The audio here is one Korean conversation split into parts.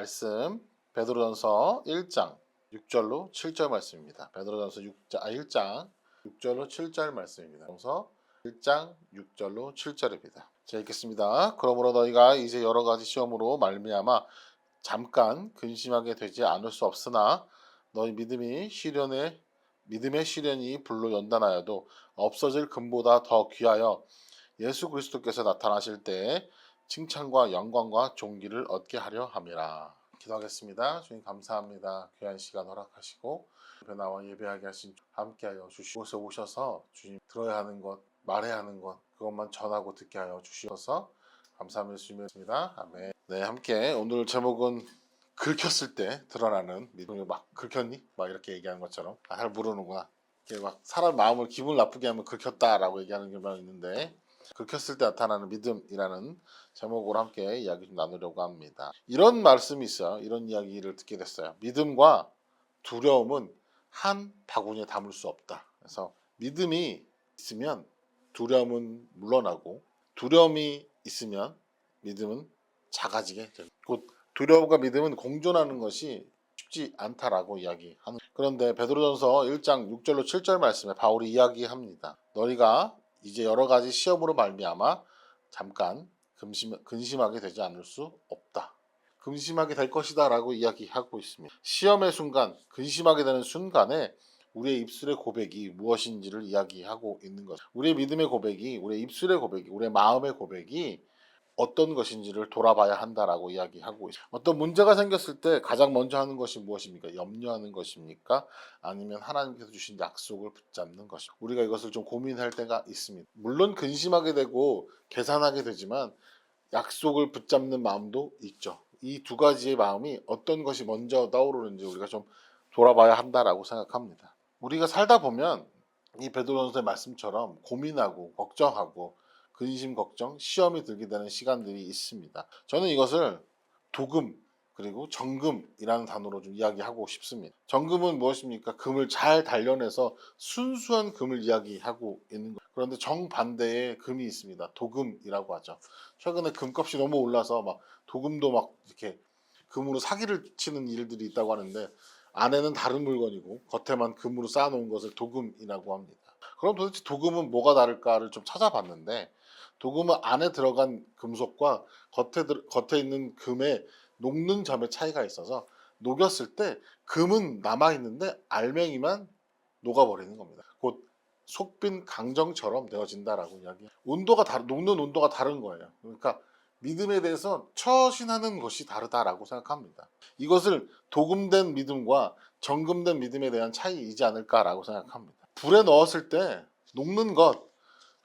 말씀 베드로전서 1장 6절로 7절 말씀입니다. 베드로전서 1장 6절로 7절 말씀입니다. 그래서 1장 6절로 7절입니다. 자, 읽겠습니다. 그러므로 너희가 이제 여러 가지 시험으로 말미암아 잠깐 근심하게 되지 않을 수 없으나 너희 믿음의 시련이 불로 연단하여도 없어질 금보다 더 귀하여 예수 그리스도께서 나타나실 때 칭찬과 영광과 존귀를 얻게 하려 함이라. 기도하겠습니다. 주님 감사합니다. 귀한 시간 허락하시고 옆에 나와 예배하게 하신 함께하여 주시고 이곳에 오셔서 주님 들어야 하는 것, 말해야 하는 것 그것만 전하고 듣게 하여 주시어서 감사함을 주님입니다. 아멘. 네, 함께 오늘 제목은 긁혔을 때 드러나는 믿음이 막 긁혔니? 막 이렇게 얘기하는 것처럼 잘 모르는구나. 이렇게 막 사람 마음을 기분 나쁘게 하면 긁혔다라고 얘기하는 경우가 있는데 긁혔을 때 나타나는 믿음이라는 제목으로 함께 이야기 좀 나누려고 합니다. 이런 말씀이 있어요. 이런 이야기를 듣게 됐어요. 믿음과 두려움은 한 바구니에 담을 수 없다. 그래서 믿음이 있으면 두려움은 물러나고 두려움이 있으면 믿음은 작아지게 됩니다. 곧 두려움과 믿음은 공존하는 것이 쉽지 않다라고 이야기하는. 그런데 베드로전서 1장 6절로 7절 말씀에 바울이 이야기합니다. 너희가 이제 여러 가지 시험으로 말미암아 잠깐 근심하게 되지 않을 수 없다. 근심하게 될 것이다 라고 이야기하고 있습니다. 시험의 순간, 근심하게 되는 순간에 우리의 입술의 고백이 무엇인지를 이야기하고 있는 것. 우리의 믿음의 고백이, 우리의 입술의 고백이, 우리의 마음의 고백이 어떤 것인지를 돌아봐야 한다라고 이야기하고 있습니다. 어떤 문제가 생겼을 때 가장 먼저 하는 것이 무엇입니까? 염려하는 것입니까? 아니면 하나님께서 주신 약속을 붙잡는 것입니까? 우리가 이것을 좀 고민할 때가 있습니다. 물론 근심하게 되고 계산하게 되지만 약속을 붙잡는 마음도 있죠. 이 두 가지의 마음이 어떤 것이 먼저 떠오르는지 우리가 좀 돌아봐야 한다라고 생각합니다. 우리가 살다 보면 이 베드로전서의 말씀처럼 고민하고 걱정하고 근심 걱정, 시험이 들게 되는 시간들이 있습니다. 저는 이것을 도금 그리고 정금이라는 단어로 좀 이야기하고 싶습니다. 정금은 무엇입니까? 금을 잘 단련해서 순수한 금을 이야기하고 있는 거예요. 그런데 정반대의 금이 있습니다. 도금이라고 하죠. 최근에 금값이 너무 올라서 막 도금도 막 이렇게 금으로 사기를 치는 일들이 있다고 하는데 안에는 다른 물건이고 겉에만 금으로 쌓아놓은 것을 도금이라고 합니다. 그럼 도대체 도금은 뭐가 다를까를 좀 찾아봤는데 도금은 안에 들어간 금속과 겉에 있는 금의 녹는 점의 차이가 있어서 녹였을 때 금은 남아있는데 알맹이만 녹아버리는 겁니다. 곧 속빈 강정처럼 되어진다라고 이야기. 녹는 온도가 다른 거예요. 그러니까 믿음에 대해서 처신하는 것이 다르다라고 생각합니다. 이것을 도금된 믿음과 정금된 믿음에 대한 차이이지 않을까라고 생각합니다. 불에 넣었을 때 녹는 것,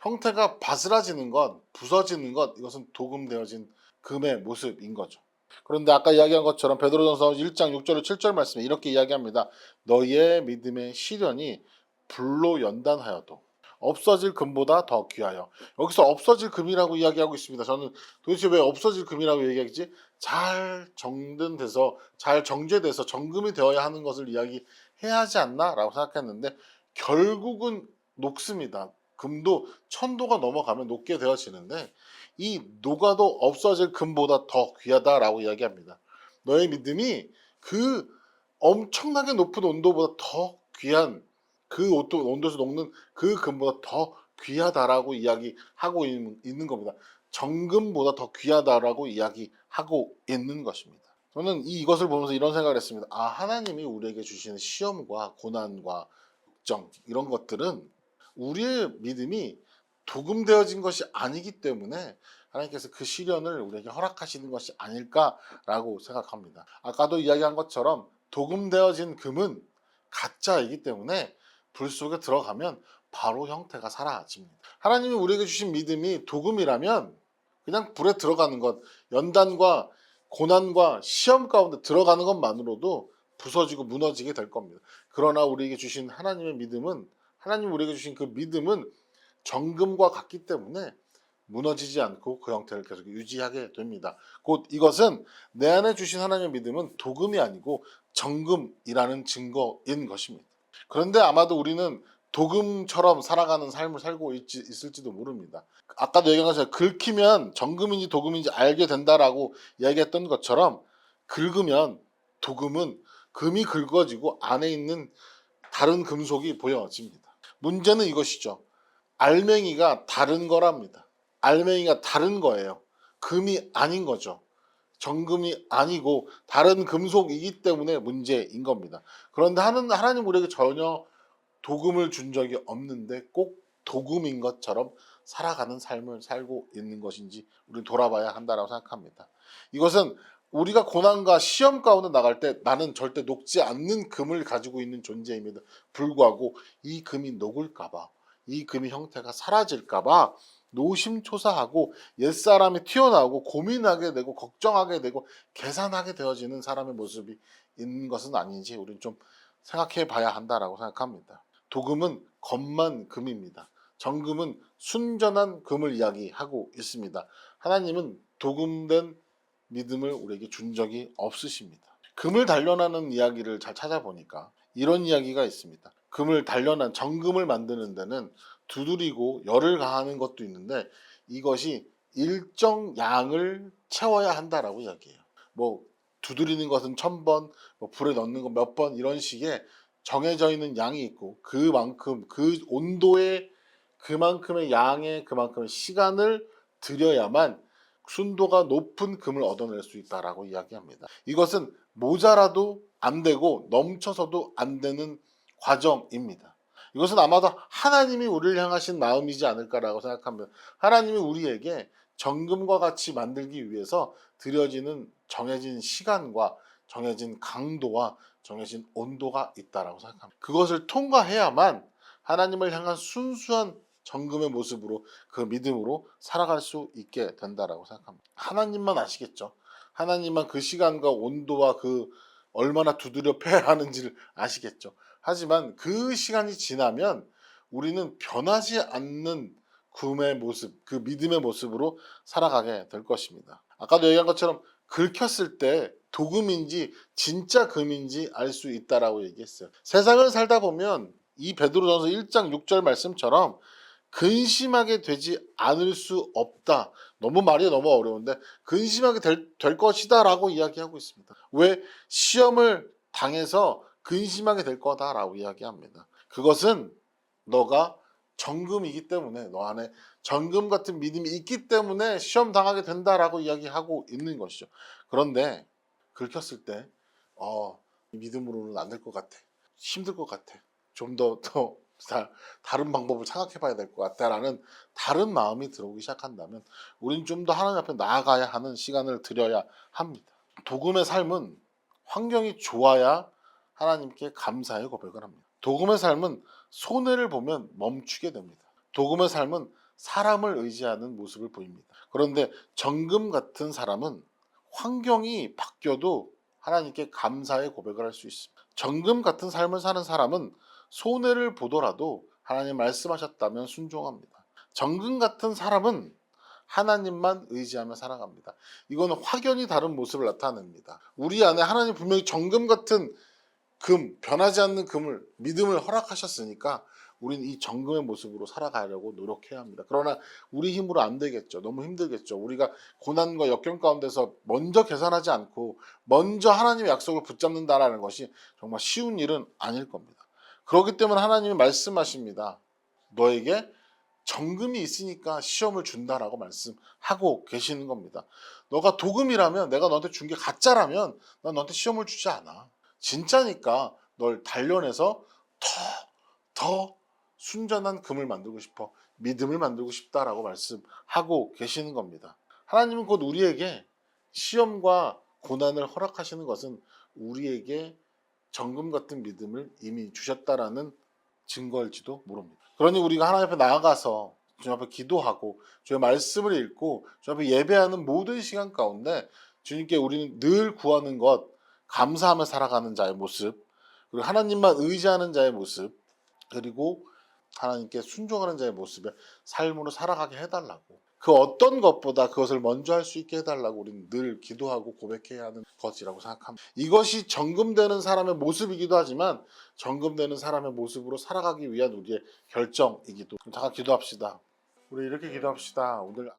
형태가 바스라지는 것, 부서지는 것, 이것은 도금되어진 금의 모습인 거죠. 그런데 아까 이야기한 것처럼 베드로전서 1장 6절로 7절 말씀에 이렇게 이야기합니다. 너희의 믿음의 시련이 불로 연단하여도 없어질 금보다 더 귀하여. 여기서 없어질 금이라고 이야기하고 있습니다. 저는 도대체 왜 없어질 금이라고 얘기하지? 잘 정돈돼서 잘 정제돼서 정금이 되어야 하는 것을 이야기해야 하지 않나? 라고 생각했는데 결국은 녹습니다. 금도 1000도가 넘어가면 녹게 되어지는데 이 녹아도 없어질 금보다 더 귀하다라고 이야기합니다. 너의 믿음이 그 엄청나게 높은 온도보다 더 귀한 그 온도에서 녹는 그 금보다 더 귀하다라고 이야기하고 있는 겁니다. 정금보다 더 귀하다라고 이야기하고 있는 것입니다. 저는 이것을 보면서 이런 생각을 했습니다. 아, 하나님이 우리에게 주시는 시험과 고난과 걱정 이런 것들은 우리의 믿음이 도금되어진 것이 아니기 때문에 하나님께서 그 시련을 우리에게 허락하시는 것이 아닐까라고 생각합니다. 아까도 이야기한 것처럼 도금되어진 금은 가짜이기 때문에 불 속에 들어가면 바로 형태가 사라집니다. 하나님이 우리에게 주신 믿음이 도금이라면 그냥 불에 들어가는 것, 연단과 고난과 시험 가운데 들어가는 것만으로도 부서지고 무너지게 될 겁니다. 그러나 우리에게 주신 하나님의 믿음은, 하나님 우리에게 주신 그 믿음은 정금과 같기 때문에 무너지지 않고 그 형태를 계속 유지하게 됩니다. 곧 이것은 내 안에 주신 하나님의 믿음은 도금이 아니고 정금이라는 증거인 것입니다. 그런데 아마도 우리는 도금처럼 살아가는 삶을 살고 있을지도 모릅니다. 아까도 얘기한 것처럼 긁히면 정금인지 도금인지 알게 된다라고 이야기했던 것처럼 긁으면 도금은 금이 긁어지고 안에 있는 다른 금속이 보여집니다. 문제는 이것이죠. 알맹이가 다른 거랍니다. 알맹이가 다른 거예요. 금이 아닌 거죠. 정금이 아니고 다른 금속이기 때문에 문제인 겁니다. 그런데 하나님 우리에게 전혀 도금을 준 적이 없는데 꼭 도금인 것처럼 살아가는 삶을 살고 있는 것인지 우리는 돌아봐야 한다고 생각합니다. 이것은 우리가 고난과 시험 가운데 나갈 때 나는 절대 녹지 않는 금을 가지고 있는 존재임에도 불구하고 이 금이 녹을까봐, 이 금의 형태가 사라질까봐 노심초사하고 옛사람이 튀어나오고 고민하게 되고 걱정하게 되고 계산하게 되어지는 사람의 모습이 있는 것은 아닌지 우리는 좀 생각해 봐야 한다라고 생각합니다. 도금은 겉만 금입니다. 정금은 순전한 금을 이야기하고 있습니다. 하나님은 도금된 믿음을 우리에게 준 적이 없으십니다. 금을 단련하는 이야기를 잘 찾아보니까 이런 이야기가 있습니다. 금을 단련한 정금을 만드는 데는 두드리고 열을 가하는 것도 있는데 이것이 일정 양을 채워야 한다라고 이야기해요. 뭐 두드리는 것은 1000번, 뭐 불에 넣는 거 몇 번 이런 식의 정해져 있는 양이 있고 그만큼 그 온도에 그만큼의 양에 그만큼의 시간을 들여야만 순도가 높은 금을 얻어낼 수 있다라고 이야기합니다. 이것은 모자라도 안 되고 넘쳐서도 안 되는 과정입니다. 이것은 아마도 하나님이 우리를 향하신 마음이지 않을까라고 생각합니다. 하나님이 우리에게 정금과 같이 만들기 위해서 들여지는 정해진 시간과 정해진 강도와 정해진 온도가 있다라고 생각합니다. 그것을 통과해야만 하나님을 향한 순수한 정금의 모습으로 그 믿음으로 살아갈 수 있게 된다라고 생각합니다. 하나님만 아시겠죠. 하나님만 그 시간과 온도와 그 얼마나 두드려 패야 하는지를 아시겠죠. 하지만 그 시간이 지나면 우리는 변하지 않는 금의 모습, 그 믿음의 모습으로 살아가게 될 것입니다. 아까도 얘기한 것처럼 긁혔을 때 도금인지 진짜 금인지 알 수 있다라고 얘기했어요. 세상을 살다 보면 이 베드로전서 1장 6절 말씀처럼 근심하게 되지 않을 수 없다. 너무 말이 너무 어려운데 근심하게 될 것이다 라고 이야기하고 있습니다. 왜? 시험을 당해서 근심하게 될 거다라고 이야기합니다. 그것은 너가 정금이기 때문에 너 안에 정금 같은 믿음이 있기 때문에 시험 당하게 된다라고 이야기하고 있는 것이죠. 그런데 긁혔을 때 믿음으로는 안 될 것 같아. 힘들 것 같아. 좀 더 다른 방법을 생각해 봐야 될 것 같다라는 다른 마음이 들어오기 시작한다면 우린 좀 더 하나님 앞에 나아가야 하는 시간을 들여야 합니다. 도금의 삶은 환경이 좋아야 하나님께 감사의 고백을 합니다. 도금의 삶은 손해를 보면 멈추게 됩니다. 도금의 삶은 사람을 의지하는 모습을 보입니다. 그런데 정금 같은 사람은 환경이 바뀌어도 하나님께 감사의 고백을 할 수 있습니다. 정금 같은 삶을 사는 사람은 손해를 보더라도 하나님 말씀하셨다면 순종합니다. 정금 같은 사람은 하나님만 의지하며 살아갑니다. 이거는 확연히 다른 모습을 나타냅니다. 우리 안에 하나님 분명히 정금 같은 변하지 않는 금을, 믿음을 허락하셨으니까 우리는 이 정금의 모습으로 살아가려고 노력해야 합니다. 그러나 우리 힘으로 안 되겠죠. 너무 힘들겠죠. 우리가 고난과 역경 가운데서 먼저 계산하지 않고 먼저 하나님의 약속을 붙잡는다라는 것이 정말 쉬운 일은 아닐 겁니다. 그렇기 때문에 하나님이 말씀하십니다. 너에게 정금이 있으니까 시험을 준다라고 말씀하고 계시는 겁니다. 너가 도금이라면, 내가 너한테 준 게 가짜라면 난 너한테 시험을 주지 않아. 진짜니까 널 단련해서 더 순전한 금을 만들고 싶어, 믿음을 만들고 싶다라고 말씀하고 계시는 겁니다. 하나님은 곧 우리에게 시험과 고난을 허락하시는 것은 우리에게 정금 같은 믿음을 이미 주셨다라는 증거일지도 모릅니다. 그러니 우리가 하나님 앞에 나아가서 주님 앞에 기도하고 주의 말씀을 읽고 주님 앞에 예배하는 모든 시간 가운데 주님께 우리는 늘 구하는 것, 감사하며 살아가는 자의 모습, 그리고 하나님만 의지하는 자의 모습, 그리고 하나님께 순종하는 자의 모습의 삶으로 살아가게 해달라고, 그 어떤 것보다 그것을 먼저 할 수 있게 해달라고 우리는 늘 기도하고 고백해야 하는 것이라고 생각합니다. 이것이 정금되는 사람의 모습이기도 하지만 정금되는 사람의 모습으로 살아가기 위한 우리의 결정이기도. 잠깐 기도합시다. 우리 이렇게 기도합시다. 오늘